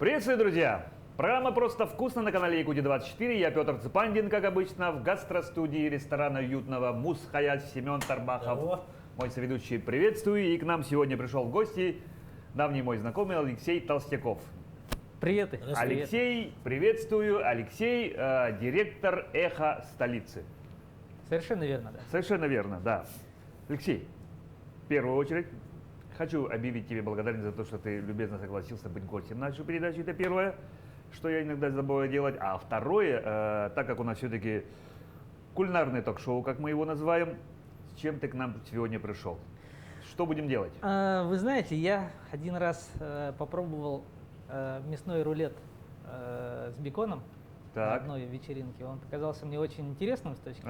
Приветствую, друзья! Программа «Просто вкусно» на канале Якутия-24. Я Петр Цепандин, как обычно, в гастростудии ресторана уютного Мус-Хаят Семен Тарбахов. Здорово. Мой соведущий, приветствую. И к нам сегодня пришел в гости давний мой знакомый Алексей Толстяков. Привет. Алексей, приветствую. Алексей, директор «Эхо столицы». Совершенно верно, да. Совершенно верно, да. Алексей, в первую очередь, хочу объявить тебе благодарность за то, что ты любезно согласился быть гостем нашей передачи. Это первое, что я иногда забываю делать. А второе, так как у нас все-таки кулинарное ток-шоу, как мы его называем, с чем ты к нам сегодня пришел? Что будем делать? Вы знаете, я один раз попробовал мясной рулет с беконом на Так. одной вечеринке. Он показался мне очень интересным с точки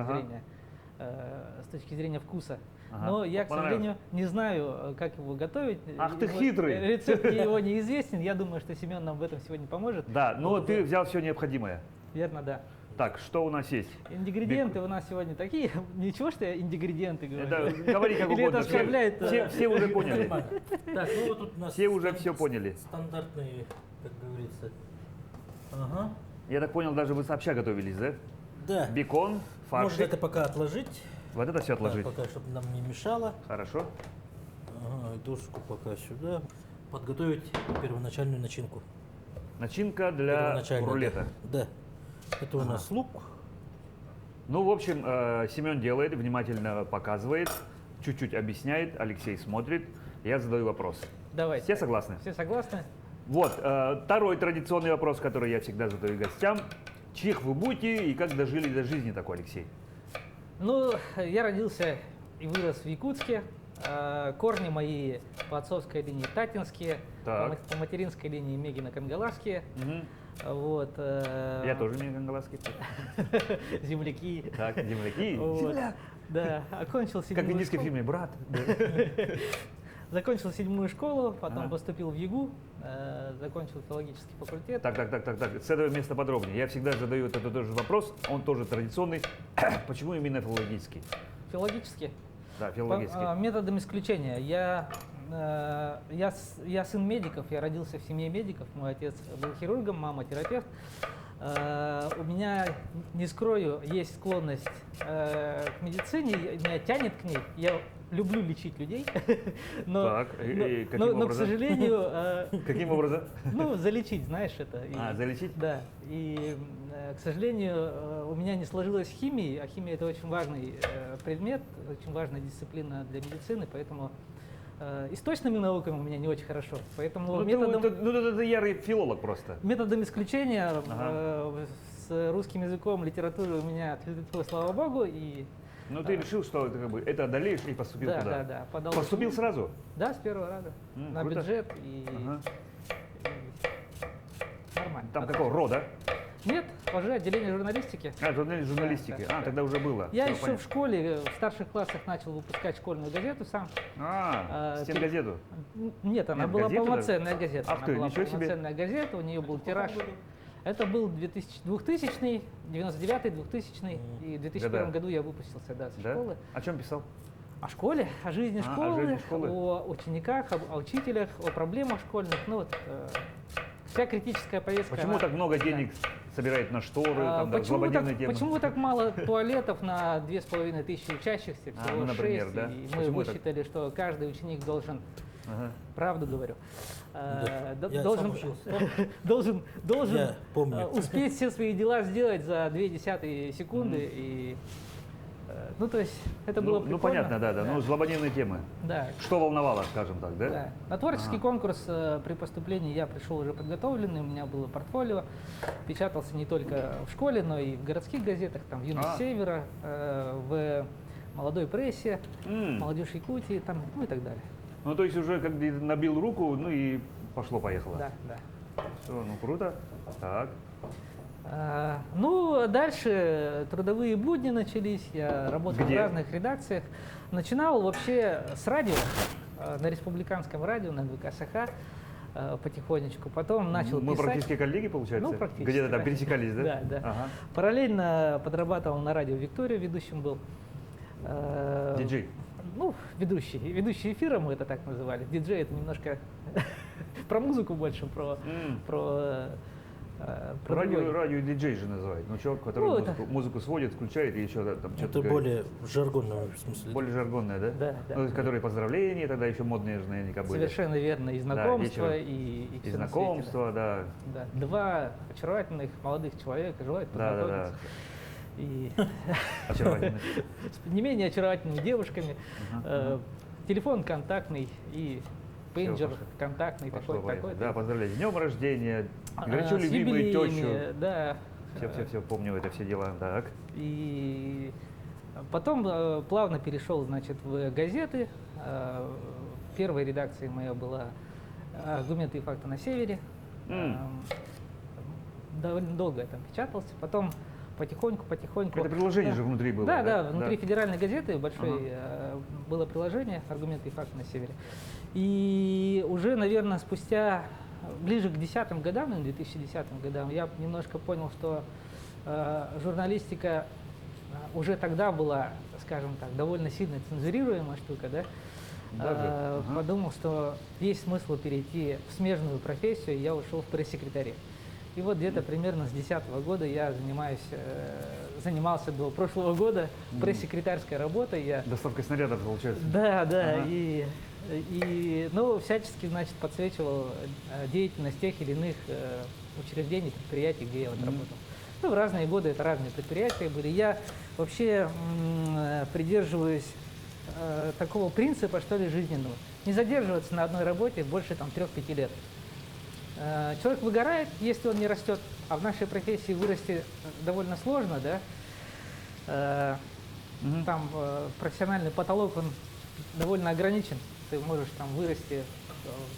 зрения вкуса. Ага. Но я, к Понравилось. сожалению, не знаю, как его готовить. Ах ты хитрый! Рецепт его неизвестен. Я думаю, что Семен нам в этом сегодня поможет. Да, но ты взял все необходимое. Верно, да. Так, что у нас есть? Ингредиенты у нас сегодня такие. Ничего, что я ингредиенты говорю. Это, говори как Или это угодно. оскорбляет? Все уже поняли. Нормально. Так, ну вот тут у нас Все уже все поняли. стандартные, как говорится. Ага. Я так понял, даже вы сообща готовились, да? Да. Бекон, Можно фаршик. это пока отложить. Вот это все отложить. Да, пока, чтобы нам не мешало. Хорошо. Ага, и дошку пока сюда. Подготовить первоначальную начинку. Начинка для Первоначальную, рулета. Да. Это у нас лук. Ну, в общем, Семен делает, внимательно показывает, чуть-чуть объясняет, Алексей смотрит, я задаю вопрос. Давайте. Все согласны? Все согласны? Вот, второй традиционный вопрос, который я всегда задаю гостям. Чьих вы будете и как дожили до жизни такой, Алексей? Ну, я родился и вырос в Якутске. Корни мои по отцовской линии татинские, Так. по материнской линии Мегино-Кангаласские. Мгм. Вот, Я тоже мегангаласский. земляки. Так, земляки. Вот. Да, окончил Как в седьмую индийском школу. фильме «Брат». Закончил седьмую школу, потом Ага. поступил в ЕГУ, закончил филологический факультет. Так. С этого места подробнее. Я всегда задаю этот тоже вопрос, он тоже традиционный. Почему именно филологический? Филологический. Да, филологический. Методом исключения. Я сын медиков, я родился в семье медиков. Мой отец был хирургом, мама терапевт. У меня, не скрою, есть склонность к медицине, меня тянет к ней. Я люблю лечить людей, Так, и каким но, к образом? сожалению, Каким образом? ну, залечить, знаешь, это. Залечить? Да. И, к сожалению, у меня не сложилась химии, а химия – это очень важный предмет, очень важная дисциплина для медицины, поэтому и с точными науками у меня не очень хорошо. Поэтому это ярый филолог просто. методом исключения Ага. с русским языком, литературой у меня, слава богу, и Ну ты решил, что это, это одолеешь и поступил да, туда? да, подал Поступил документы. сразу? Да, с первого раза. На круто. бюджет и Ага. нормально. Там Потом- какого рода? Нет, уже отделение журналистики. Журналистики. Да. Тогда уже было. Я Всё еще понятно. в школе, в старших классах начал выпускать школьную газету сам. Стенгазету. Нет, она Нет, была газету полноценная газета. Ах Она ты, была ничего себе. полноценная газета, у нее был тираж. Это был 2000, 99 2000 и в 2001 Года. году я выпустился с Да? школы. О чем писал? О школе, о жизни О школы, жизни школы. о учениках, о учителях, о проблемах школьных. Ну, вот, вся критическая повестка. Почему она- так много да. денег собирает на шторы, там, да, Почему злободневные так, темы? почему так мало туалетов на 2500 учащихся? Всего ну, например, 6, да. и мы Почему так? высчитали, что каждый ученик должен, Ага. правду говорю, Я должен, сам учился. должен Я помню. успеть все свои дела сделать за 0,2 секунды. И, ну, то есть, это было прикольно. понятно, да. Ну, злободневные темы. Да. Что волновало, скажем так, да? Да. На творческий конкурс при поступлении я пришел уже подготовленный, у меня было портфолио, печатался не только в школе, но и в городских газетах, там в «Юность Севера», в «Молодой прессе», «Молодежь Якутии», там, ну и так далее. Ну, то есть уже как бы набил руку, ну и пошло-поехало. Да, да. Все, ну круто. Так. Ну, дальше трудовые будни начались, я работал Где? в разных редакциях. Начинал вообще с радио, на республиканском радио, на ВКСХ потихонечку. Потом начал Мы писать. практически коллеги, получается? Ну, практически. Где-то там пересекались, да? Да, да. Ага. Параллельно подрабатывал на радио «Виктория», ведущим был. Диджей. Ну, ведущий эфира мы это так называли. Диджей это немножко Про музыку больше, про другой. Радио диджей же называют. Ну, человек, который Ну, это- музыку сводит, включает и еще там что-то Это более жаргонно, в смысле. более жаргонное, да? Да, да. Ну, которые поздравления тогда еще модные же наверняка были. Совершенно верно. И знакомства, вечером. и И всё на свете, знакомства, да. да. Да. Два очаровательных молодых человека желают Да, да, да. познакомиться. И Очаровательно. с не менее очаровательными девушками. Ага, Телефон контактный и пейджер пошло. контактный, Пошло, такой, поехало. такой. Да, поздравляю. С днем рождения. Горячо С любимую юбилеями, тещу. да. Все, помню это все дела. Так. И потом плавно перешел, значит, в газеты. Первой редакцией моя была «Аргументы и факты на севере». Довольно долго я там печатался. Потом потихоньку. Это приложение Да. же внутри было. Да, внутри федеральной газеты большой было приложение «Аргументы и факты на севере». И уже, наверное, спустя ближе к 2010 годам, 2010 годам, я немножко понял, что журналистика уже тогда была, скажем так, довольно сильно цензурируемая штука, да? Даже? Ага. Подумал, что есть смысл перейти в смежную профессию, и я ушел в пресс-секретари. И вот где-то примерно с 2010 года я занимался до прошлого года пресс-секретарской работой. Я, Доставка снарядов, получается. да, Ага. ну, всячески, значит, подсвечивал деятельность тех или иных учреждений, предприятий, где я вот работал. Ну, в разные годы это разные предприятия были. Я вообще придерживаюсь такого принципа, что ли, жизненного. Не задерживаться на одной работе больше там 3-5 лет. Человек выгорает, если он не растет, а в нашей профессии вырасти довольно сложно, да. Там профессиональный потолок, он довольно ограничен. Ты можешь там вырасти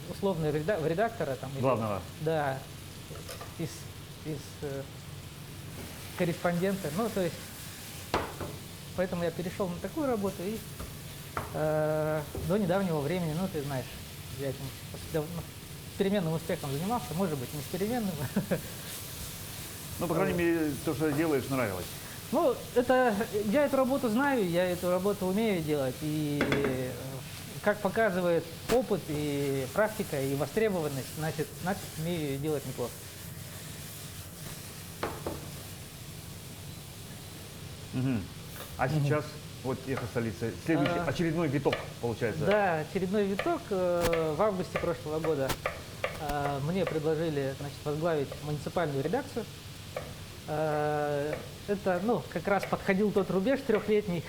условно в редактора. Там, Главного. Да, из корреспондента. Ну, то есть, поэтому я перешел на такую работу и до недавнего времени, ну, ты знаешь, я этим с переменным успехом занимался, может быть, не с переменным. Ну, по крайней мере, то, что делаешь, нравилось. Ну, я эту работу знаю, я эту работу умею делать, и как показывает опыт и практика, и востребованность, значит умею ее делать неплохо. А сейчас, вот «Эхо столицы», следующий, очередной виток, получается. Да, очередной виток. В августе прошлого года мне предложили, значит, возглавить муниципальную редакцию. Это, ну, как раз подходил тот рубеж трехлетней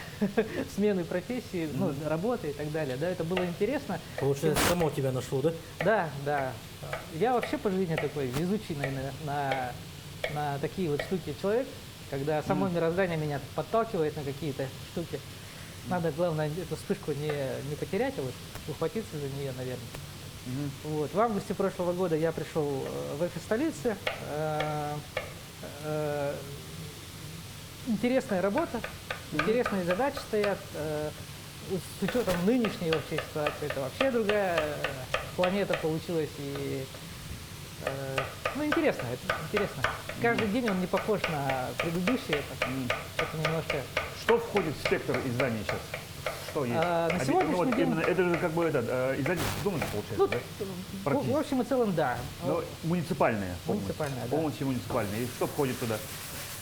смены профессии, ну, работы и так далее. Да, это было интересно. Получается, само тебя нашло, да? Да, да. Я вообще по жизни такой везучий, наверное, на такие вот штуки человек, когда само мироздание меня подталкивает на какие-то штуки. Надо, главное, эту вспышку не потерять, а вот ухватиться за нее, наверное. Вот. В августе прошлого года я пришел в «Эхо столицы». Интересная работа, интересные задачи стоят. С учетом нынешней вообще ситуации, это вообще другая планета получилась. И, ну, интересно, это интересно. Каждый день он не похож на предыдущий. Это немножко... Что входит в спектр издания сейчас? Что есть? На сегодняшний день- именно, это же как бы издательство дома получается, Ну, да? в Практически. общем и целом, да. Но муниципальное. Муниципальное, да. Полностью муниципальное. И что входит туда?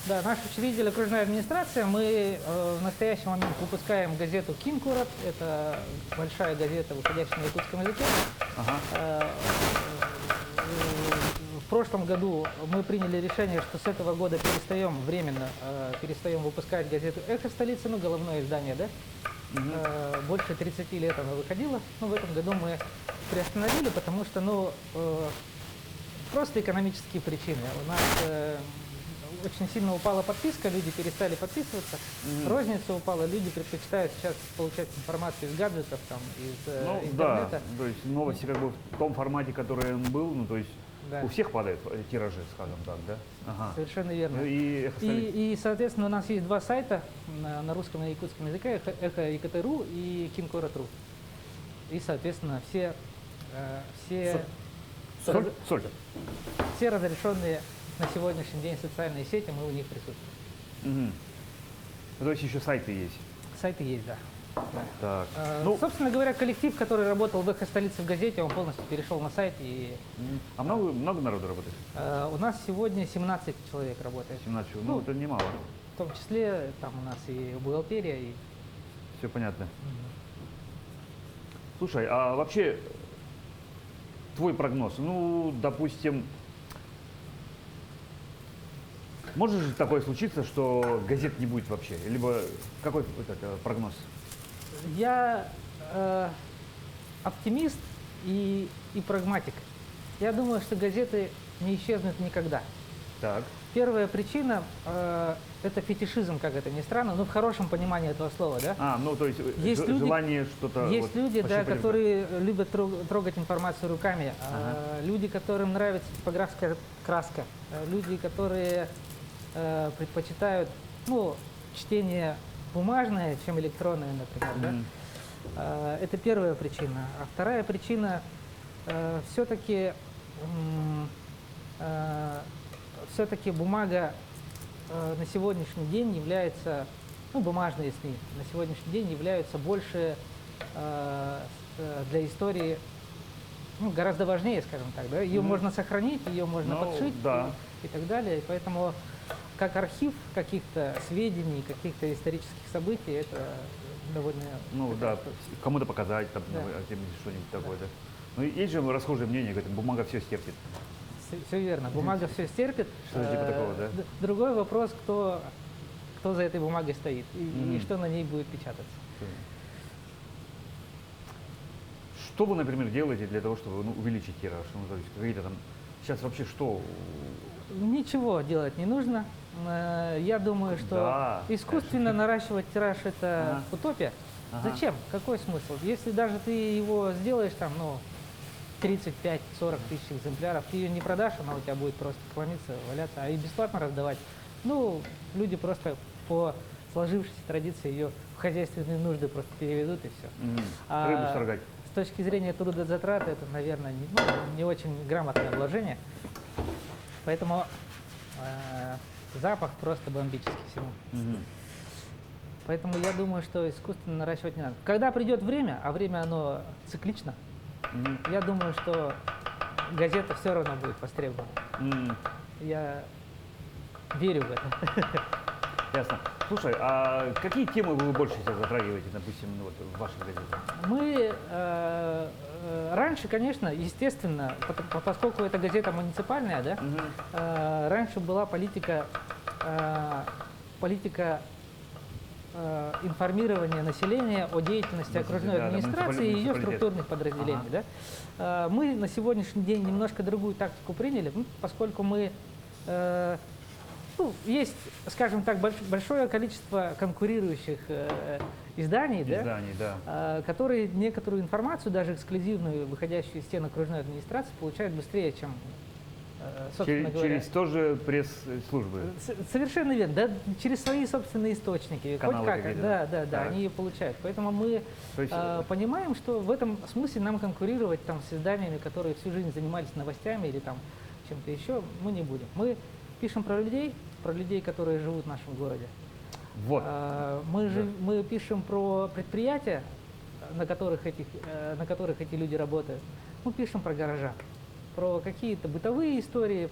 Да, наш учредитель окружная администрация. Мы в настоящий момент выпускаем газету «Кингурат». Это большая газета, выходящая на якутском языке. Ага. В прошлом году мы приняли решение, что с этого года временно перестаем выпускать газету «Эхо столицы», ну, головное издание, да? Больше 30 лет она выходила, но в этом году мы приостановили, потому что, ну, просто экономические причины. У нас очень сильно упала подписка, люди перестали подписываться, розница упала, люди предпочитают сейчас получать информацию из гаджетов, там, из Ну интернета. да, то есть новости как бы в том формате, который он был, ну то есть Да. у всех падают тиражи, скажем так, да? Ага. Совершенно верно. Ну, и «Эхо столицы». И, соответственно, у нас есть два сайта на русском и на якутском языке, «Эхо ЕКТ.ру» и «Кингурат.ру». И, соответственно, все разрешенные на сегодняшний день социальные сети, мы в них присутствуем. Мгм. Ну, то есть еще сайты есть. Сайты есть, да. Так. Ну, Собственно говоря, коллектив, который работал в «Эхо-столице» в газете, он полностью перешел на сайт. И а много народу работает? у нас сегодня 17 человек работает. 17 человек. Ну, Ну, это немало. В том числе там у нас и бухгалтерия, и Все понятно. Слушай, а вообще твой прогноз, ну, допустим, может же такое случиться, что газет не будет вообще? Либо какой прогноз? я оптимист и прагматик. Я думаю, что газеты не исчезнут никогда. Так. Первая причина это фетишизм, как это ни странно, но в хорошем понимании этого слова, да? А, ну, то есть, Есть люди- желание что-то... Есть вот, люди, да, пощупать. которые любят трогать информацию руками, люди, которым нравится типографская краска, люди, которые предпочитают, ну, чтение бумажное, чем электронное, например, да? Мгм. Это первая причина. А вторая причина все-таки бумага на сегодняшний день является, ну, бумажные СМИ на сегодняшний день являются больше для истории, ну, гораздо важнее, скажем так, да? Ее можно сохранить, ее можно Ну, подшить да. и так далее. И поэтому как архив каких-то сведений, каких-то исторических событий, это довольно... Ну, да, кому-то показать, там, Да. что-нибудь такое, да. Ну, есть же расхожее мнение, говорят, бумага все стерпит. Все верно. Бумага все стерпит. Что-то типа такого, да? Другой вопрос, кто за этой бумагой стоит и Мгм. что на ней будет печататься. Что вы, например, делаете для того, чтобы, ну, увеличить тираж? Ну, то есть какие-то там... Сейчас вообще что? Ничего делать не нужно. Я думаю, что Да, искусственно наращивать тираж – это Ага. утопия. Ага. Зачем? Какой смысл? Если даже ты его сделаешь там, ну, 35-40 тысяч экземпляров, ты ее не продашь, она у тебя будет просто хламиться, валяться, а и бесплатно раздавать. Ну, люди просто по сложившейся традиции ее в хозяйственные нужды просто переведут и все. А Рыбу строгать. С точки зрения трудозатрат это, наверное, не очень грамотное вложение. Поэтому запах просто бомбический всему. Мгм. Поэтому я думаю, что искусственно наращивать не надо. Когда придет время, а время оно циклично, Мгм. я думаю, что газета все равно будет востребована. М. Я верю в это. Ясно. Слушай, а какие темы вы больше сейчас затрагиваете, допустим, ну, вот, в ваших газетах? Мы раньше, конечно, естественно, поскольку эта газета муниципальная, да, Мгм. раньше была политика информирования населения о деятельности окружной Да, да, администрации и ее муниципалитет. структурных подразделений. Да? Мы на сегодняшний день немножко другую тактику приняли, поскольку мы есть, скажем так, большое количество конкурирующих изданий, да, Изданий, да. которые некоторую информацию, даже эксклюзивную, выходящую из стен окружной администрации, получают быстрее, чем, собственно говоря. Через тоже пресс-службы. Совершенно верно, да, через свои собственные источники, Каналы хоть как, какие-то. да, Так. они ее получают. Поэтому мы То есть, понимаем, что в этом смысле нам конкурировать там с изданиями, которые всю жизнь занимались новостями или там чем-то еще, мы не будем. Мы пишем про людей, которые живут в нашем городе. вот. Мы пишем про предприятия, на которых эти люди работают. Мы пишем про горожан, про какие-то бытовые истории,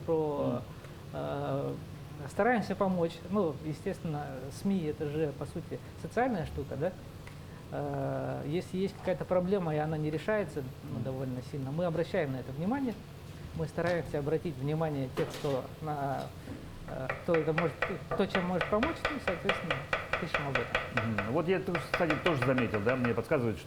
стараемся помочь. Ну, естественно, СМИ это же по сути социальная штука, да? Если есть какая-то проблема и она не решается довольно сильно, мы обращаем на это внимание. Мы стараемся обратить внимание тех, кто чем может помочь, ну, соответственно, пишем об этом. Мгм. Вот я, кстати, тоже заметил, да, мне подсказывают,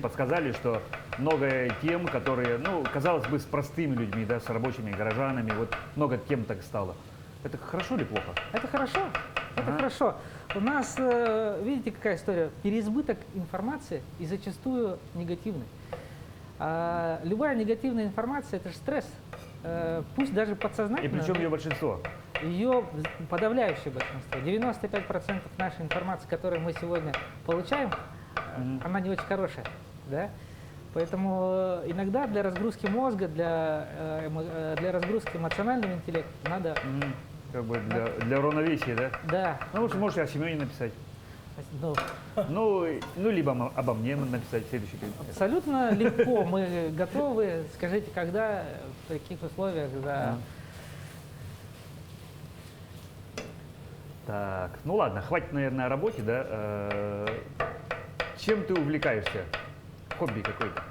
подсказали, что много тем, которые, ну, казалось бы, с простыми людьми, да, с рабочими горожанами, вот много тем так стало. Это хорошо или плохо? Это хорошо, это хорошо. У нас, видите, какая история, переизбыток информации и зачастую негативный. А любая негативная информация – это же стресс, пусть даже И подсознательно. причем ее большинство. Ее подавляющее большинство, 95% нашей информации, которую мы сегодня получаем, она не очень хорошая. Да? Поэтому иногда для разгрузки мозга, для разгрузки эмоционального интеллекта надо... Как бы для равновесия, да? Да. Ну, лучше можете о Семене написать. О Ну, Ну, либо обо мне написать следующий фильм. абсолютно легко, мы готовы. Скажите, когда, в каких условиях, да. Так, ну ладно, хватит, наверное, о работе, да? Чем ты увлекаешься? Хобби какое-то?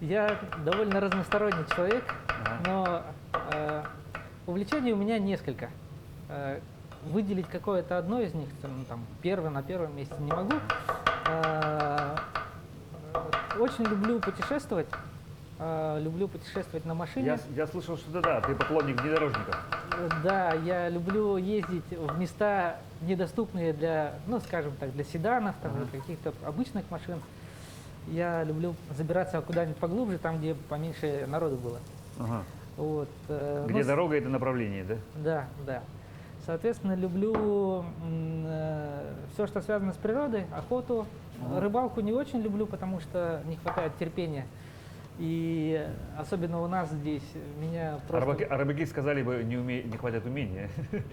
Я довольно разносторонний человек, Ага. но увлечений у меня несколько. Выделить какое-то одно из них, там, на первом месте не могу. Очень люблю путешествовать. Люблю путешествовать на машине. Я слышал, что да, ты поклонник внедорожников. Да, я люблю ездить в места, недоступные для, ну, скажем так, для седанов, там, Ага. или каких-то обычных машин. Я люблю забираться куда-нибудь поглубже, там, где поменьше народу было. Ага. Вот, Где ну, дорога, это направление, да? Да, да. Соответственно, люблю все, что связано с природой, охоту. Ага. Рыбалку не очень люблю, потому что не хватает терпения. И особенно у нас здесь меня просто... А рыбаки сказали бы, не хватит умения.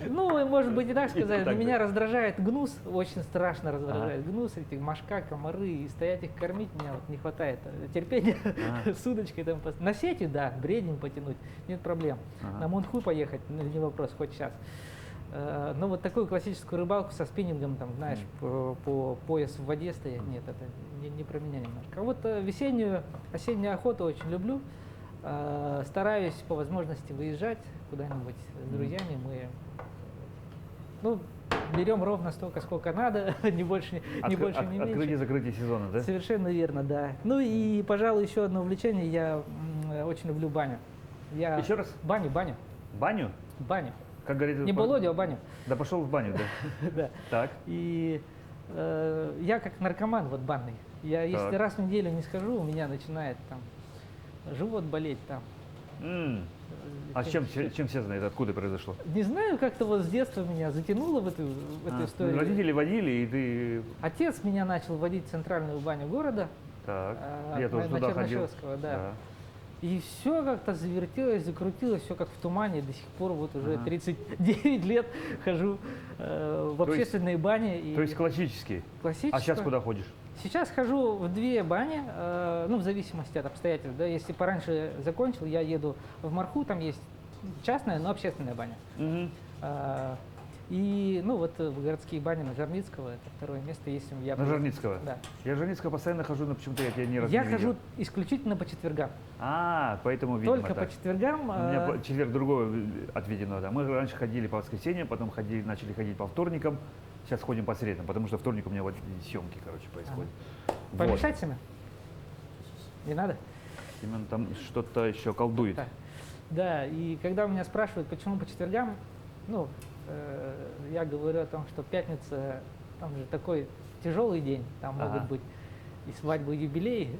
Ну, и, может быть, и так сказать, но Так, меня да. раздражает гнус, очень страшно раздражает гнус, эти мошка, комары, и стоять их кормить меня вот не хватает терпения Ага. с удочкой. Там, на сети, да, бредень потянуть, нет проблем. Ага. На Мунху поехать, ну, не вопрос, хоть сейчас. Но вот такую классическую рыбалку со спиннингом, там, знаешь, по пояс в воде стоять, нет, это не про меня немножко. А вот весеннюю, осеннюю охоту очень люблю. Стараюсь по возможности выезжать куда-нибудь с друзьями. Мы, ну, берем ровно столько, сколько надо, не больше, не больше, не меньше. Открытие-закрытие сезона, да? Совершенно верно, да. Ну и, пожалуй, еще одно увлечение. Я очень люблю баню. Еще раз? Баню. Баню? Как говорит... Не Володя, а баню. Да пошел в баню, да. Да. Так. И я как наркоман вот банный. Я если Так. раз в неделю не схожу, у меня начинает там живот болеть там. А с чем связано это? Откуда произошло? Не знаю, как-то вот с детства меня затянуло в эту историю. Родители водили, и ты... Отец меня начал водить в центральную баню города. Так, А, я тоже на туда ходил. Чернышевского, да. И все как-то завертелось, закрутилось, все как в тумане. До сих пор вот уже Ага. 39 лет хожу в То есть- общественные бани. И То есть классический. А сейчас куда ходишь? Сейчас хожу в две бани, ну, в зависимости от обстоятельств. Да. Если пораньше закончил, я еду в Марху, там есть частная, но общественная баня. Мгм. И, ну, вот в городские бани на Жарницкого, это второе место, если я... На Жарницкого? Да. Я Жарницкого постоянно хожу, но почему-то я тебя ни разу Я не хожу видел. исключительно по четвергам. Поэтому, видимо, Только так. по четвергам. У меня четверг другое отведено. Да. Мы раньше ходили по воскресеньям, потом начали ходить по вторникам. Сейчас ходим по средам, потому что вторник у меня вот съемки, короче, происходят. Вот. Помешать Семен? Не надо? Семен там что-то еще колдует. Да. Да, и когда меня спрашивают, почему по четвергам, ну, я говорю о том, что пятница, там же такой тяжелый день, там Ага. могут быть и свадьбы, и юбилеи.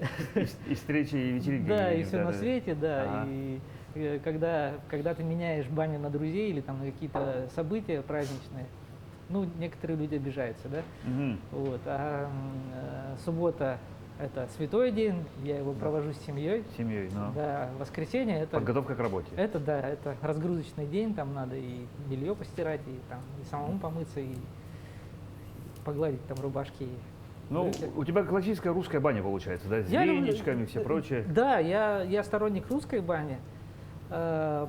И встречи, и вечеринки. Да, и какие-нибудь, все на свете, да. Ага. И когда ты меняешь баню на друзей или там на какие-то события праздничные, ну, некоторые люди обижаются, да. Мгм. Вот. Суббота — это святой день, я его провожу с семьей. С семьей, но Да, воскресенье — это подготовка к работе. это разгрузочный день, там надо и белье постирать, и там и самому помыться, и погладить там рубашки. Ну, брюки. у тебя классическая русская баня получается, да? С Я люблю- веничками и все прочее. Да, я сторонник русской бани.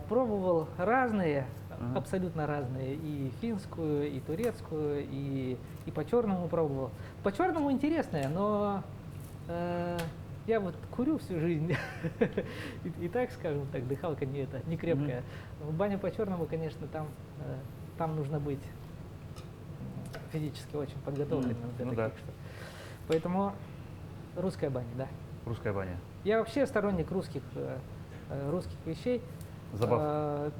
Пробовал разные, Ага. абсолютно разные, и финскую, и турецкую, и по черному пробовал. По черному интересная, но я вот курю всю жизнь, и так, скажем так, дыхалка не крепкая. Баня по черному, конечно, там нужно быть физически очень подготовленным для Ну таких да. штук. Поэтому русская баня, да. Русская баня. Я вообще сторонник русских вещей. Забав.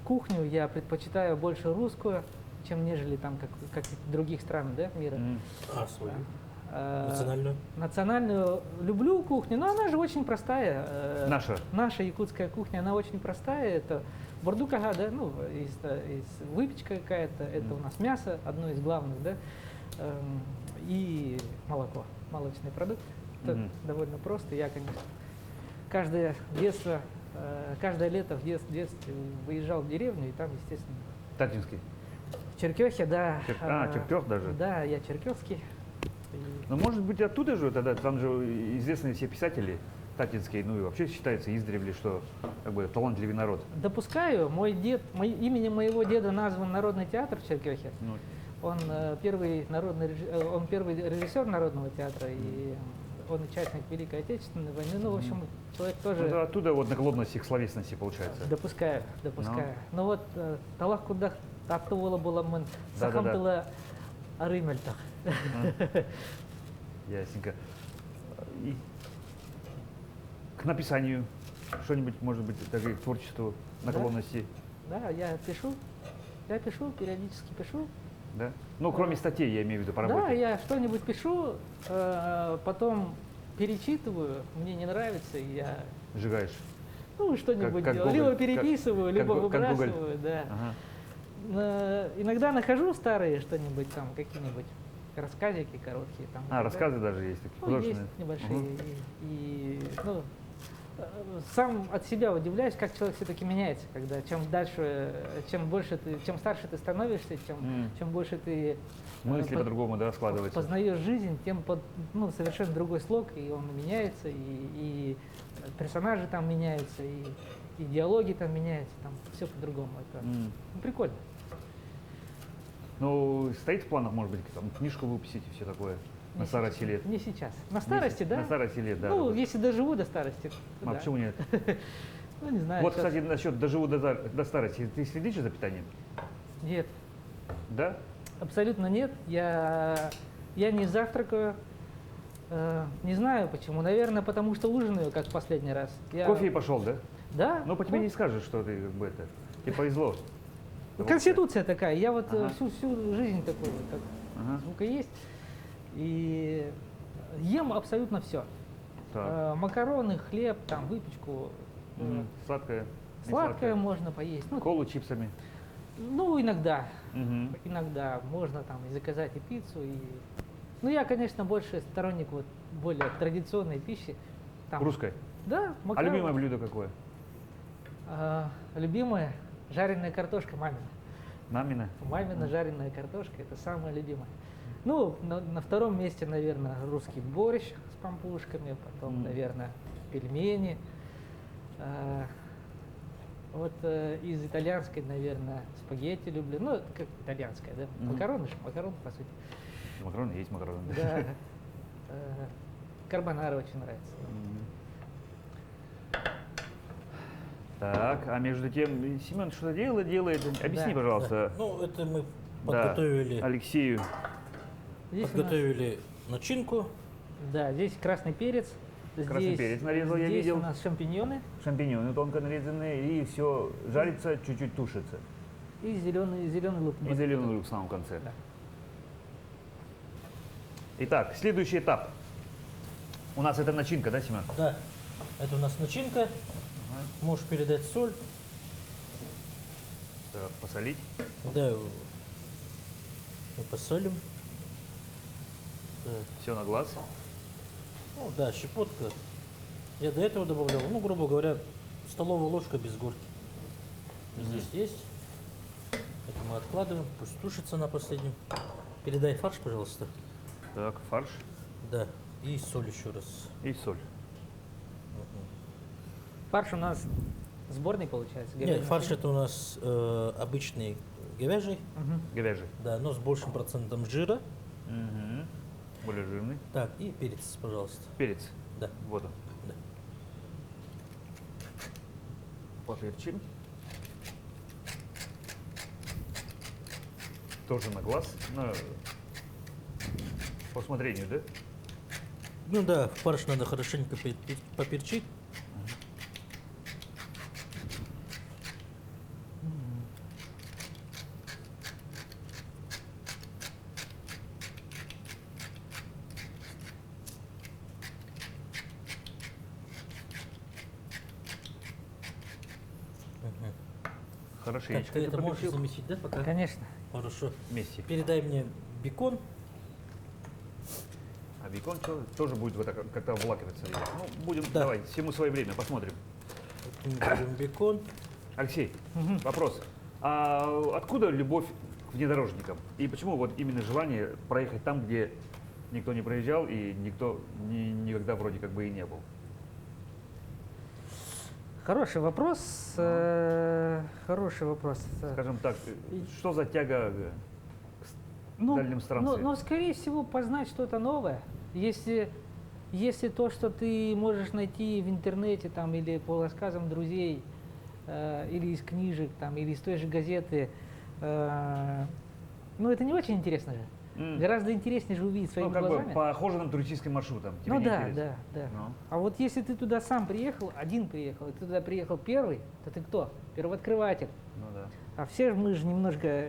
Кухню я предпочитаю больше русскую, чем нежели там как других стран, да, мира. Мгм. Свою. Э, Национальную. Национальную люблю кухню, но она же очень простая. Наша. Наша якутская кухня, она очень простая. Это бурдукага, да, ну, выпечка какая-то, это у нас мясо, одно из главных, да, и молоко, молочный продукт. Это Мгм. довольно просто. Я, конечно, каждое детство, каждое лето в детстве выезжал в деревню, и там, естественно, Татинский. Черкехе, да. Черкех даже? Да, я черкесский. И- Ну, может быть, оттуда же тогда, там же известные все писатели татинские, ну и вообще считается издревле, что как бы талантливый народ. Допускаю, именем моего деда назван Народный театр в Черкехе. Ну, Он первый он первый режиссер Народного театра, и он участник Великой Отечественной войны. Ну, в общем, человек тоже... это оттуда вот наклонности к словесности получается. Допускаю. Ну вот, Талах куда таттывала буламын, Да-да-да. сахамтыла арымельтах. Ясненько. И к написанию что-нибудь, может быть, даже к творчеству наклонности, Да, я пишу, периодически пишу. да? Ну, кроме статей, я имею в виду, по Да, работе. я что-нибудь пишу, потом перечитываю, мне не нравится, и я Сжигаешь. что-нибудь как делаю. Гоголь, Либо переписываю, либо как Гоголь. выбрасываю, да. Ага. Иногда нахожу старые что-нибудь там, какие-нибудь рассказики короткие. Там, Рассказы даже есть такие, Ну, художественные. есть небольшие. Мгм. Сам от себя удивляюсь, как человек все-таки меняется, когда чем старше ты становишься, чем больше ты Мысли по-другому, да, складываются. познаешь жизнь, тем совершенно другой слог, и он меняется, и персонажи там меняются, и диалоги там меняются, там все по-другому. Это прикольно. Ну, стоит в планах, может быть, там, книжку выпустить и все такое на старости лет? Не сейчас. На старости, да? На старости лет, да. Ну, да. если доживу до старости. А да. почему нет? Ну, не знаю. Вот, сейчас- кстати, насчет доживу до старости. Ты следишь за питанием? Нет, Да? абсолютно нет. Я не завтракаю. Не знаю почему. Наверное, потому что ужинаю, как в последний раз. Кофе и пошел, да? Да. Ну, по тебе не скажешь, что ты как бы это. Тебе повезло. Конституция такая. Я вот Ага. всю жизнь такой вот, как Ага. звука есть. И ем абсолютно все. Так. Макароны, хлеб, там, выпечку. Сладкое. не Сладкое можно поесть. Ну, Колу чипсами. иногда. Мгм. Иногда можно там и заказать и пиццу, и... Ну, я, конечно, больше сторонник вот более традиционной пищи. Там, Русское. Да, А макароны. любимое блюдо какое? Любимое – жареная картошка мамина. Мамина? Мамина жареная картошка – это самое любимое. Ну, на втором месте, наверное, русский борщ с пампушками, потом, наверное, пельмени. Вот из итальянской, наверное, спагетти люблю. Ну, это как итальянская, да? Макароны, по сути. Макароны есть макароны. Да. Карбонара очень нравится. Так, а между тем Семен что-то делает. Объясни, Да. пожалуйста, Ну, это мы да, подготовили, Алексею. Здесь у нас, подготовили начинку. да, здесь красный перец. Красный здесь, перец нарезал, я здесь видел. у нас шампиньоны Шампиньоны тонко нарезанные, и все жарится, чуть-чуть тушится. и зеленый лук. И зеленый лук в самом конце. Да. Итак, следующий этап. У нас это начинка, да, Семен? Да, это у нас начинка. Можешь передать соль. Так, посолить. Да, мы посолим. Так. Все на глаз. Ну да, щепотка. Я до этого добавлял, ну, грубо говоря, столовая ложка без горки. Здесь есть. Это мы откладываем, пусть тушится на последнем. Передай фарш, пожалуйста. Так, фарш Да, и соль еще раз. и соль. Фарш у нас сборный получается. Нет, говядина. фарш это у нас обычный говяжий, Мгм. Говяжий. да, но с большим процентом жира. Мгм. Более жирный. Так, и перец, пожалуйста. Перец. Да, Вот он. да. Поперчим. Тоже на глаз. По усмотрению, да? Ну да, фарш надо хорошенько поперчить. Так, Хорошенечко. ты ты это можешь поперчил. замесить, да, пока? Конечно. Хорошо. Вместе. Передай мне бекон. А бекон тоже будет вот так как-то обволакиваться. Ну, будем, Да. давай, всему свое время, посмотрим. Вот мы берем бекон. Алексей, вопрос. А откуда любовь к внедорожникам? И почему вот именно желание проехать там, где никто не проезжал и никто никогда вроде как бы и не был? Хороший вопрос. Хороший вопрос. Скажем так, что за тяга к дальним странствиям? Ну, скорее всего, познать что-то новое. Если то, что ты можешь найти в интернете там, или по рассказам друзей, или из книжек, там, или из той же газеты, ну, это не очень интересно же. Гораздо интереснее же увидеть своими Ну, как глазами. бы по охоженным туристическим маршрутам. Тебе Ну не да, интересно? да. Ну. А вот если ты туда сам приехал, один приехал, и ты туда приехал первый, то ты кто? Первооткрыватель. Ну да. А все мы же немножко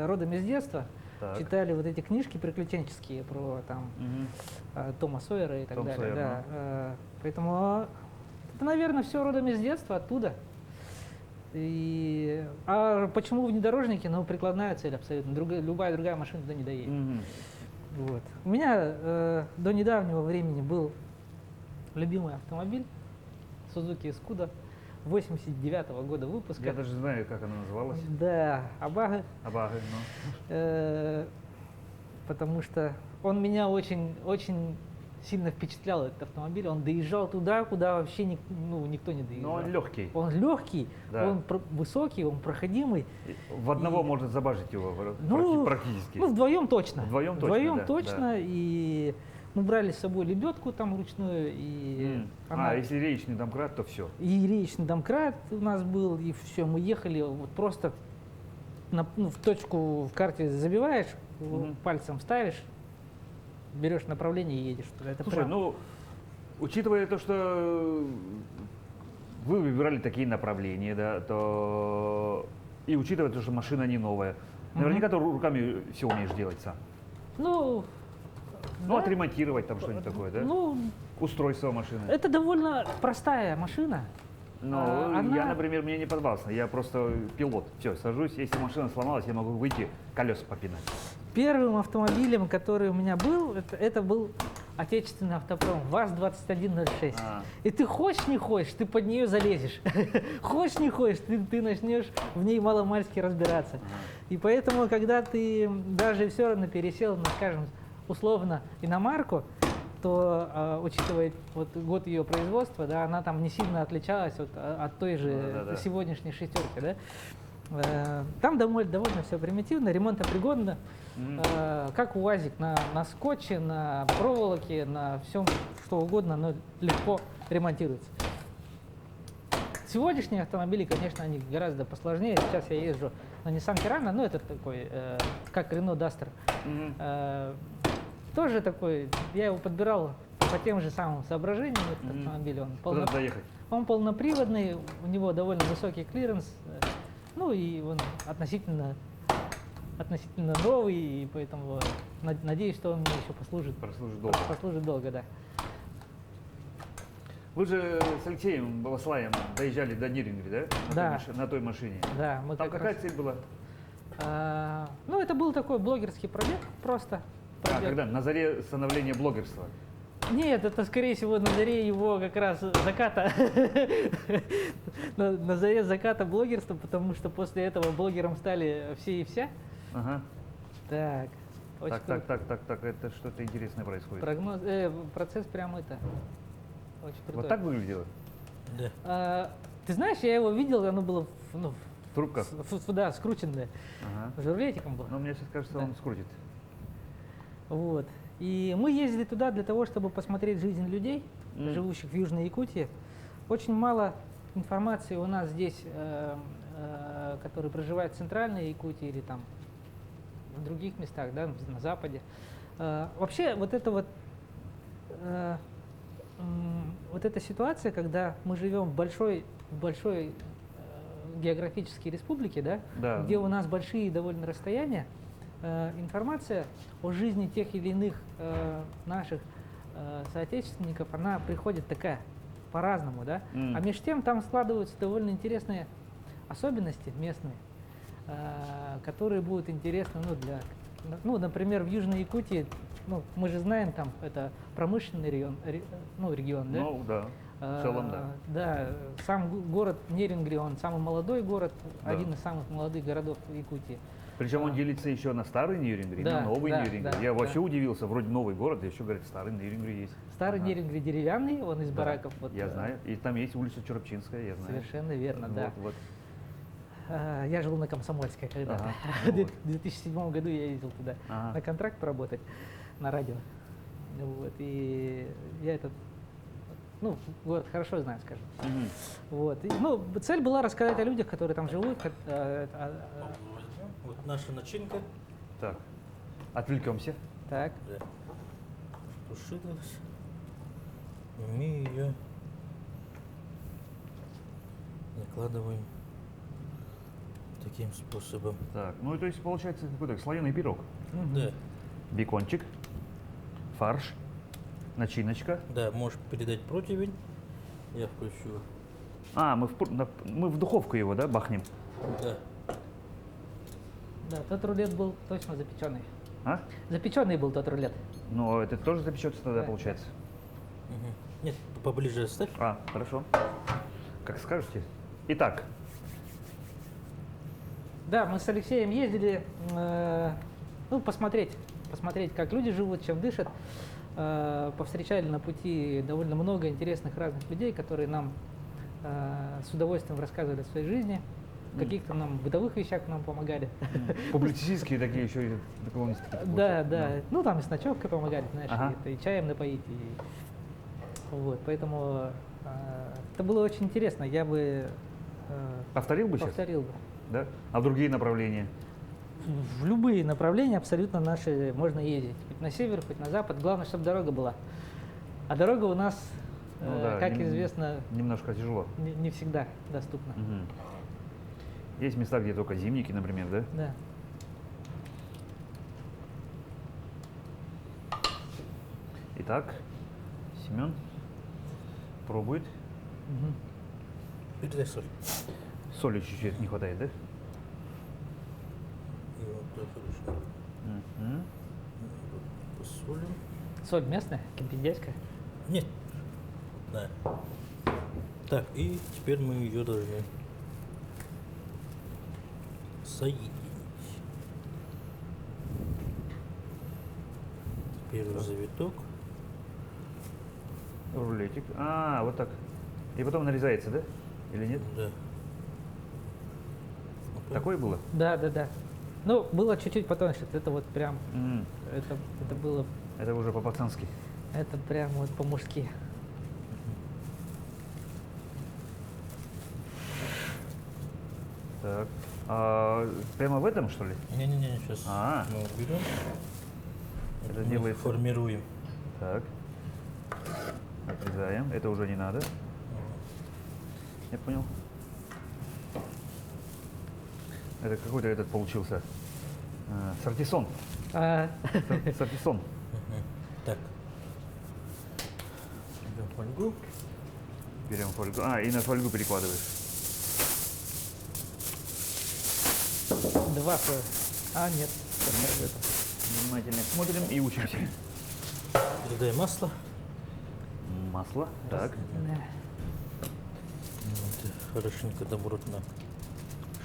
родом из детства Так. читали вот эти книжки приключенческие про там Мгм. Тома Сойера и так Том далее. Сойер, Да. Поэтому это, наверное, все родом из детства, оттуда. А почему внедорожники? Ну, прикладная цель абсолютно. Любая другая машина туда не доедет. Мгм. Вот. У меня до недавнего времени был любимый автомобиль Suzuki Scuda 89-го года выпуска. Я даже знаю, как она называлась. Да, Абага. Абага, ну. Потому что он меня очень сильно впечатлял, этот автомобиль. Он доезжал туда, куда вообще никто не доезжал. Но он легкий. Он легкий, Да. он высокий, он проходимый. В одного можно забажить его практически. Ну, вдвоем точно. Вдвоем точно, Вдвоем да, точно. И мы брали с собой лебедку там ручную. И она... А, если речный домкрат, то все. И речный домкрат у нас был, и все, мы ехали вот просто в точку в карте забиваешь, Мгм. пальцем ставишь, берешь направление и едешь туда. Это Слушай, прям- ну, учитывая то, что вы выбирали такие направления, да, то и учитывая то, что машина не новая, наверняка ты руками все умеешь делать сам. Ну, Ну, да. отремонтировать там что-нибудь такое, да? Ну, Устройство машины. это довольно простая машина. Ну, она- я, например, мне не подвластно. Я просто пилот. Все, сажусь. Если машина сломалась, я могу выйти, колеса попинать. Первым автомобилем, который у меня был, это был отечественный автопром ВАЗ-2106. А. И ты хочешь не хочешь, ты под нее залезешь. Хочешь не хочешь, ты начнешь в ней маломальски разбираться. И поэтому, когда ты даже все равно пересел на, скажем, условно иномарку, то, учитывая вот год ее производства, да, она там не сильно отличалась от той же Да-да-да. сегодняшней шестерки. Да? Там довольно все примитивно, ремонтопригодно. Как УАЗик на скотче, на проволоке, на всем что угодно, но легко ремонтируется. Сегодняшние автомобили, конечно, они гораздо посложнее. Сейчас я езжу на Nissan Terrano, ну это такой, как Renault Duster. Тоже такой, я его подбирал по тем же самым соображениям, этот автомобиль. Куда доехать? Он полноприводный, у него довольно высокий клиренс, ну и он относительно новый, и поэтому надеюсь, что он мне еще послужит Прослужит долго. да. Вы же с Алексеем Баласлаем доезжали до Нирингри, да? Да. На той машине. Да, мы Там как какая раз- цель была? Ну, это был такой блогерский пробег просто. Пробег. Когда? На заре становления блогерства. Нет, это, скорее всего, на заре его как раз заката. На заре заката блогерства, потому что после этого блогером стали все и вся. Ага. Так, очень круто. Так, это что-то интересное происходит. Прогноз, процесс прям это очень крутой. Вот так выглядело? Да. Ты знаешь, я его видел, оно было В трубках? да, скрученное, Ага. журветиком было. Но мне сейчас кажется, Да. он скрутит. Вот. И мы ездили туда для того, чтобы посмотреть жизнь людей, Мгм. живущих в Южной Якутии. Очень мало информации у нас здесь, которые проживают в Центральной Якутии или там в других местах, да, на Западе. Вообще вот это вот эта ситуация, когда мы живем в большой географической республике, да, Да. где у нас большие довольно расстояния, информация о жизни тех или иных наших соотечественников, она приходит такая по-разному, да. М. А между тем там складываются довольно интересные особенности местные, которые будут интересны, например, в Южной Якутии, мы же знаем, там это промышленный регион, регион, да. Ну, да. В целом, да. Да, сам город Нерингри, он самый молодой город, Да. один из самых молодых городов в Якутии. Причем он делится еще на старый Нюрнберг и Да, на новый да, Нюрнберг. да, Я вообще да. удивился, вроде новый город, еще, говорят, старый Нюрнберг есть. Старый Ага. Неринг деревянный, он из Да, бараков. Вот, я знаю. И там есть улица Чурапчинская, я знаю. Совершенно верно, да. Вот. Я жил на Комсомольской когда-то. Ага, вот. В 2007 году я ездил туда Ага. на контракт поработать на радио. Вот, и я этот, ну, город хорошо знаю, скажем. Мгм. Вот. И, ну, цель была рассказать о людях, которые там живут. Вот наша начинка. Так, отвлекемся. Так, Да. Тушилась. И мы ее накладываем таким способом. Так, ну то есть получается какой-то слоеный пирог. Да, Бекончик, фарш, начиночка. да, можешь передать противень. Я включу. А, мы в духовку его, да, бахнем? Да. да, тот рулет был точно запеченный. А? Запеченный был тот рулет. Ну, это тоже запечется тогда, Да. получается? Мгм. Нет, поближе ставь. А, хорошо. Как скажете. Итак, Да, мы с Алексеем ездили, ну, посмотреть, как люди живут, чем дышат. Повстречали на пути довольно много интересных разных людей, которые нам с удовольствием рассказывали о своей жизни, в каких-то нам бытовых вещах нам помогали. публицистические такие еще и документики. Да, да. Ну, там и с ночевкой помогали, знаешь, Ага. и чаем напоить. Вот, поэтому это было очень интересно. Я бы Повторил бы сейчас? повторил бы. Да? А в другие направления? В любые направления абсолютно наши можно ездить. Хоть на север, хоть на запад. Главное, чтобы дорога была. А дорога у нас, Ну да, как известно, Немножко тяжело. не всегда доступна. Мгм. Есть места, где только зимники, например, да? Да. Итак, Семен пробует. Мгм. Передай соль. Соли чуть-чуть не хватает, да? И вот так хорошо. Мгм. Посолим. Соль местная, кемпиндейская. Нет. Да. Так, и теперь мы ее должны соединить. Первый завиток. Рулетик. А, вот так. И потом нарезается, да? Или нет? Да. Такое было? Да, да, да. Ну, было чуть-чуть потоньше. Это вот прям, М, это было, Это уже по-пацански. это прям вот по-мужски. Так. Прямо в этом, что ли? Не-не-не, сейчас А. мы уберем. Это Мы делается- формируем. Так. Отрезаем. Это уже не надо. Я понял. Это какой-то этот получился. Сортисон. Сортисон. Мгм. Так. Берем фольгу. Берем фольгу. И на фольгу перекладываешь. Два слоя. Нет. Внимательно смотрим и учимся. Передай масло. Масло. Так. Да. Вот, хорошенько добротно.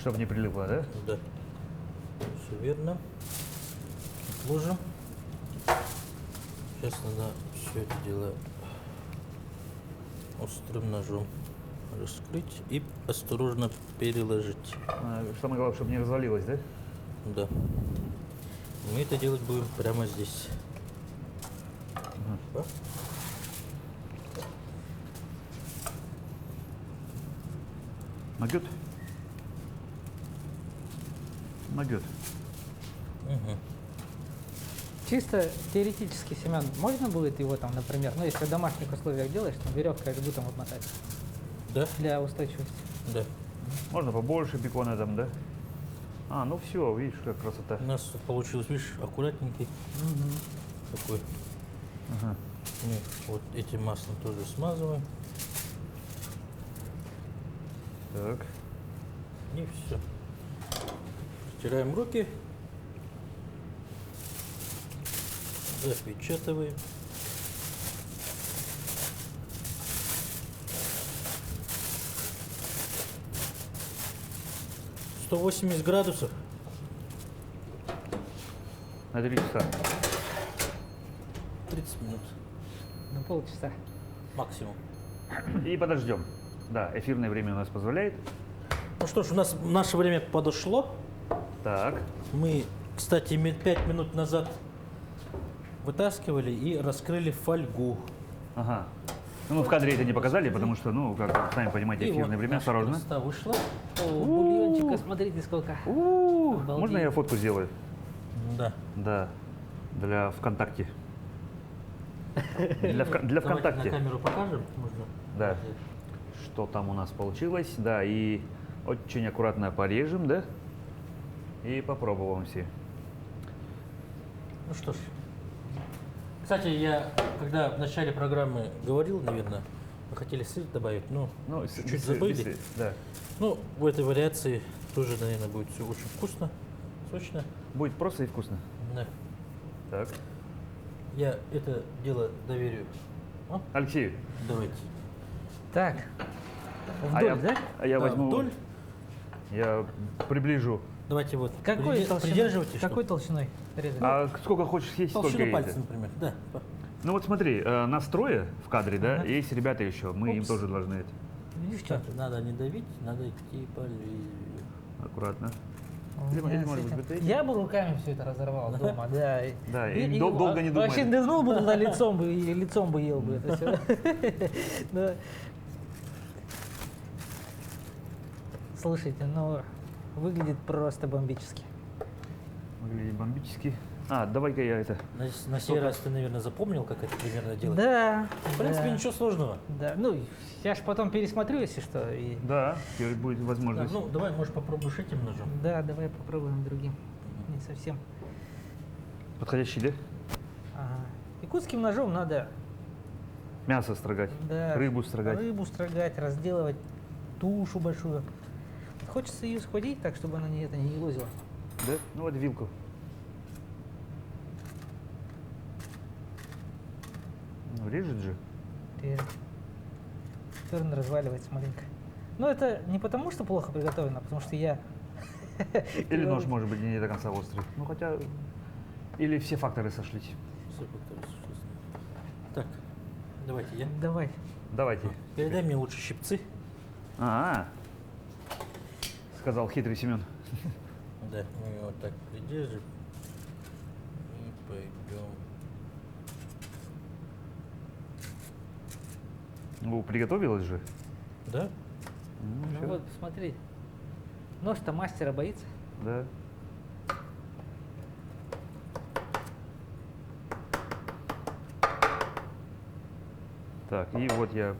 Чтобы не прилипло, да? Да. Все верно. Отложим. Сейчас надо все это дело острым ножом раскрыть и осторожно переложить. Самое главное, чтобы не развалилось, да? Да. Мы это делать будем прямо здесь. Да? Могет? Могет. Мгм. Чисто теоретически, Семен, можно будет его там, например, ну если в домашних условиях делаешь, там веревкой жгутом обмотать Да? для устойчивости. Да. Можно побольше бекона там, да? Ну все, видишь, как красота. У нас тут получилось, видишь, аккуратненький такой. Ага. Мы вот этим маслом тоже смазываем. Так. И все. Стираем руки. Запечатываем. «180 градусов». На 3 часа. 30 минут На полчаса. максимум. И подождем. Да, эфирное время у нас позволяет. Ну что ж, у нас наше время подошло. Так. Мы, кстати, 5 минут назад вытаскивали и раскрыли фольгу. Ага. Ну, в кадре это не показали, потому что, ну, как сами понимаете, И эфирное вот время, наша осторожно. красота вышла. О, бульончика, смотрите сколько. Обалдеть. Можно я фотку сделаю? Да. Да. Для ВКонтакте. Для Давайте на ВКонтакте. камеру покажем. Можно. Да. Что там у нас получилось? Да, и очень аккуратно порежем, да? И попробуем все. Ну что ж. Кстати, я когда в начале программы говорил, наверное, вы хотели сыр добавить, но Ну, чуть забыли. Да. Ну, в этой вариации тоже, наверное, будет все очень вкусно, сочно. Будет просто и вкусно. Да. Так. Я это дело доверю. А? Алексей, Давайте. Так, вдоль, я, да? а я Да, возьму, вдоль. я приближу. Давайте вот. Какой толщиной? Придерживайте. Какой толщиной резать? А сколько хочешь съесть, столько Толщину и пальца, это. например. Да. Ну вот смотри, нас трое в кадре, да, Ага. есть ребята еще, мы им Упс. тоже должны это. Видишь, что? Надо не давить, надо идти по лезвию. Аккуратно. У Или, меня может с этим- быть, вот эти? Я бы руками все это разорвал дома, да. Да, и долго не думали. Вообще дызнул бы туда лицом бы и лицом бы ел бы это все. Да. Слушайте, ну выглядит просто бомбически. Выглядит бомбически. А, давай-ка я это. На сей раз ты, наверное, запомнил, как это примерно делать? Да. В принципе, да, ничего сложного. Да, ну я ж потом пересмотрю, если что. И... Да, теперь будет Да, возможность. ну, давай, может, попробуешь этим ножом. Да, давай попробуем другим. Не совсем. Подходящий, да? Ага. Якутским ножом надо Мясо строгать, да, рыбу строгать. рыбу строгать, разделывать тушу большую. Хочется ее схватить так, чтобы она не елозила. Да? Ну вот вилку. Ну, режет же. Стороны разваливается маленько. Но это не потому, что плохо приготовлено, а потому что я... Или нож может быть не до конца острый. Ну хотя. Или все факторы сошлись. Всё как-то сошлось. Так, давайте я. Давай. Давайте. Передай мне лучше щипцы. Сказал хитрый Семен. Да, мы его вот так придержим. И пойдем. Ну, приготовилась же. Да? Ну, Ну всё. вот, посмотри. Нож-то мастера боится. Да. Так, и вот я.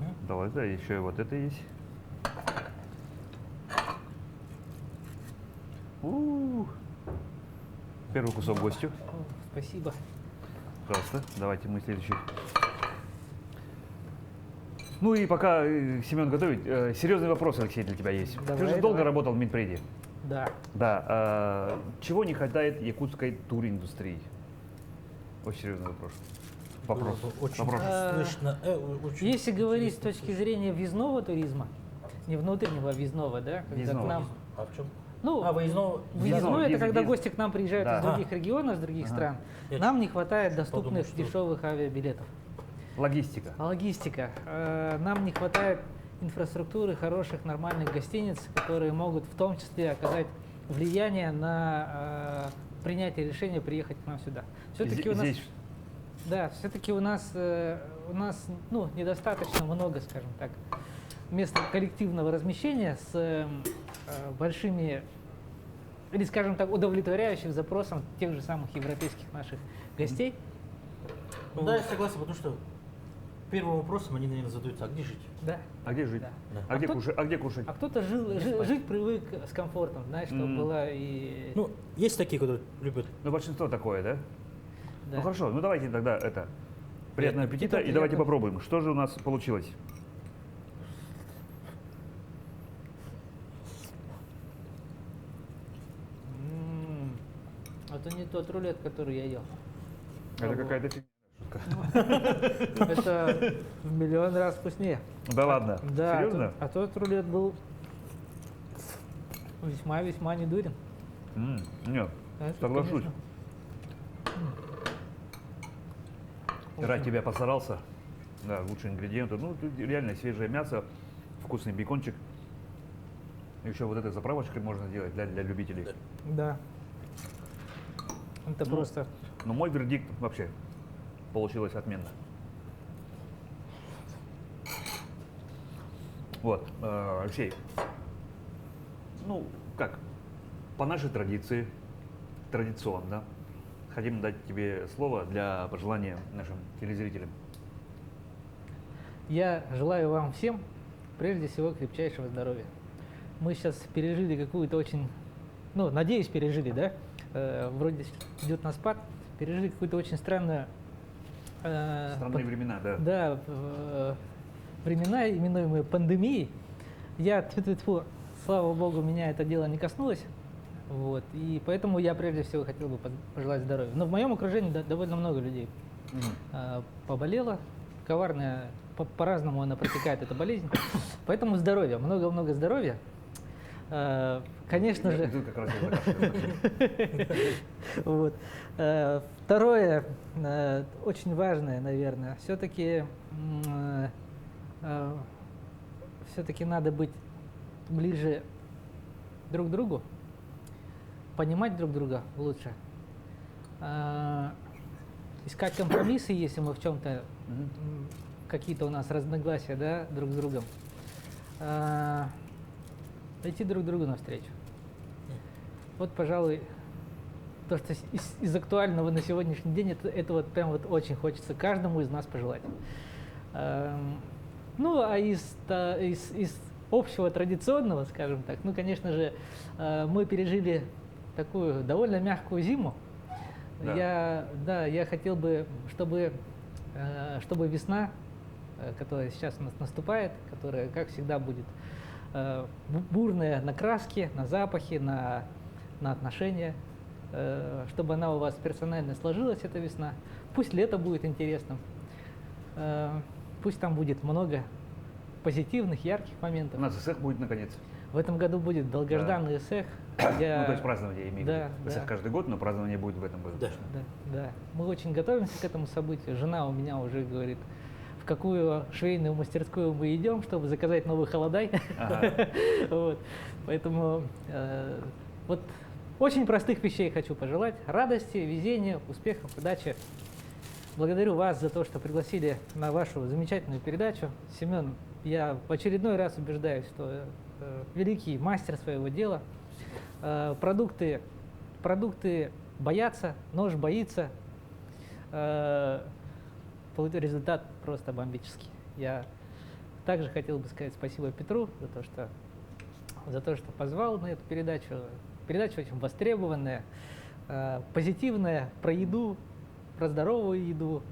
Мгм. Давай, да, еще и вот это есть. У-у-у. Первый кусок гостю. О, спасибо. Пожалуйста, давайте мы следующий. Ну и пока Семен готовит, серьезный вопрос, Алексей, для тебя есть. Ты Давай, же долго давай. работал в Минпреде. Да. Да. Чего не хватает якутской туриндустрии? Очень серьезный вопрос. Вопрос. Было бы очень Вопрос. слышно. Очень Если говорить с интересно точки зрения въездного туризма, не внутреннего, а въездного, да, когда Въездного. к нам... А в чем? Ну, Выездного. въездной это въезд- когда въезд. гости к нам приезжают Да. из других регионов, с других Ага. стран. Я Нам не хватает доступных подумал, что- дешевых авиабилетов. Логистика. Логистика. Нам не хватает инфраструктуры, хороших, нормальных гостиниц, которые могут в том числе оказать влияние на принятие решения приехать к нам сюда. Все-таки у нас, Здесь да, все-таки у нас ну, недостаточно много, скажем так, мест коллективного размещения с большими или, скажем так, удовлетворяющим запросам тех же самых европейских наших гостей. Ну да, я согласен, потому что первым вопросом они, наверное, задаются, а где жить? Да. А где жить? Да. Да. А, где кто- кушать? А где кушать? А кто-то жить привык с комфортом, знаешь, чтобы была и... Ну, есть такие, которые любят. Ну, большинство такое, да? да. Ну хорошо, ну давайте тогда это. Приятного аппетита и аппетита, давайте приятного. попробуем. Что же у нас получилось? Это не тот рулет, который я ел. Это Пробовал. какая-то фигня. Это в миллион раз вкуснее. Да ладно? Да, Серьезно? А тот рулет был весьма-весьма недурен. Нет. Это, Соглашусь. конечно, Рад тебя постарался. Да, лучшие ингредиенты. Ну, тут реально свежее мясо, вкусный бекончик. Еще вот этой заправочкой можно сделать для любителей. Да. Это Ну, просто... Но мой вердикт вообще получилось отменно. Вот, Алексей, ну, как, по нашей традиции, традиционно, хотим дать тебе слово для пожелания нашим телезрителям. Я желаю вам всем, прежде всего, крепчайшего здоровья. Мы сейчас пережили какую-то очень, ну, надеюсь, пережили, да? Вроде идет на спад, пережили какую-то очень странную... Странные времена, да. Да, времена, именуемые пандемией. Тьфу-тьфу-тьфу, слава богу, меня это дело не коснулось. Вот, и поэтому я прежде всего хотел бы пожелать здоровья. Но в моем окружении довольно много людей поболело, коварная, по-разному она протекает, эта болезнь. Поэтому здоровья, много-много здоровья. Конечно же. Тут как раз я закашлял. Вот. Второе, очень важное, наверное, все-таки надо быть ближе друг к другу, понимать друг друга лучше, искать компромиссы, если мы в чем-то какие-то у нас разногласия, да, друг с другом, идти друг другу навстречу. Вот, пожалуй, то, что из актуального на сегодняшний день, это вот прям вот очень хочется каждому из нас пожелать. Ну, а из общего традиционного, скажем так, ну, конечно же, мы пережили такую довольно мягкую зиму. Да. Я хотел бы, чтобы весна, которая сейчас у нас наступает, которая, как всегда, будет бурная на краски, на запахи, на отношения, чтобы она у вас персонально сложилась, эта весна. Пусть лето будет интересным, пусть там будет много позитивных, ярких моментов. У нас ИСЭХ будет наконец. В этом году будет долгожданный ИСЭХ. Ну, то есть празднование, я имею в виду. Да, ИСЭХ каждый год, но празднование будет в этом году. Да. точно. Да. Мы очень готовимся к этому событию. Жена у меня уже говорит, в какую швейную мастерскую мы идем, чтобы заказать новый холодай. Ага. Вот. Поэтому вот очень простых вещей хочу пожелать. Радости, везения, успехов, удачи. Благодарю вас за то, что пригласили на вашу замечательную передачу. Семен, я в очередной раз убеждаюсь, что великий мастер своего дела. Продукты боятся, нож боится. Результат просто бомбический. Я также хотел бы сказать спасибо Петру за то, что позвал на эту передачу. Передача очень востребованная, позитивная, про еду, про здоровую еду.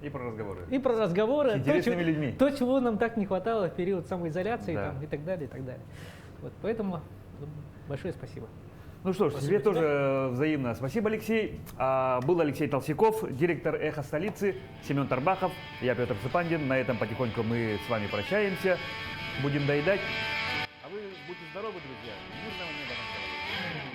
И про разговоры. И про разговоры. С интересными людьми. То, чего нам так не хватало в период самоизоляции Да. там, и так далее, и так далее. Вот, поэтому большое спасибо. Ну что ж, Спасибо тебе тебе. тоже взаимно. Спасибо, Алексей. Был Алексей Толстяков, директор «Эхо столицы», Семен Тарбахов, я Петр Цыпандин. На этом потихоньку мы с вами прощаемся. Будем доедать.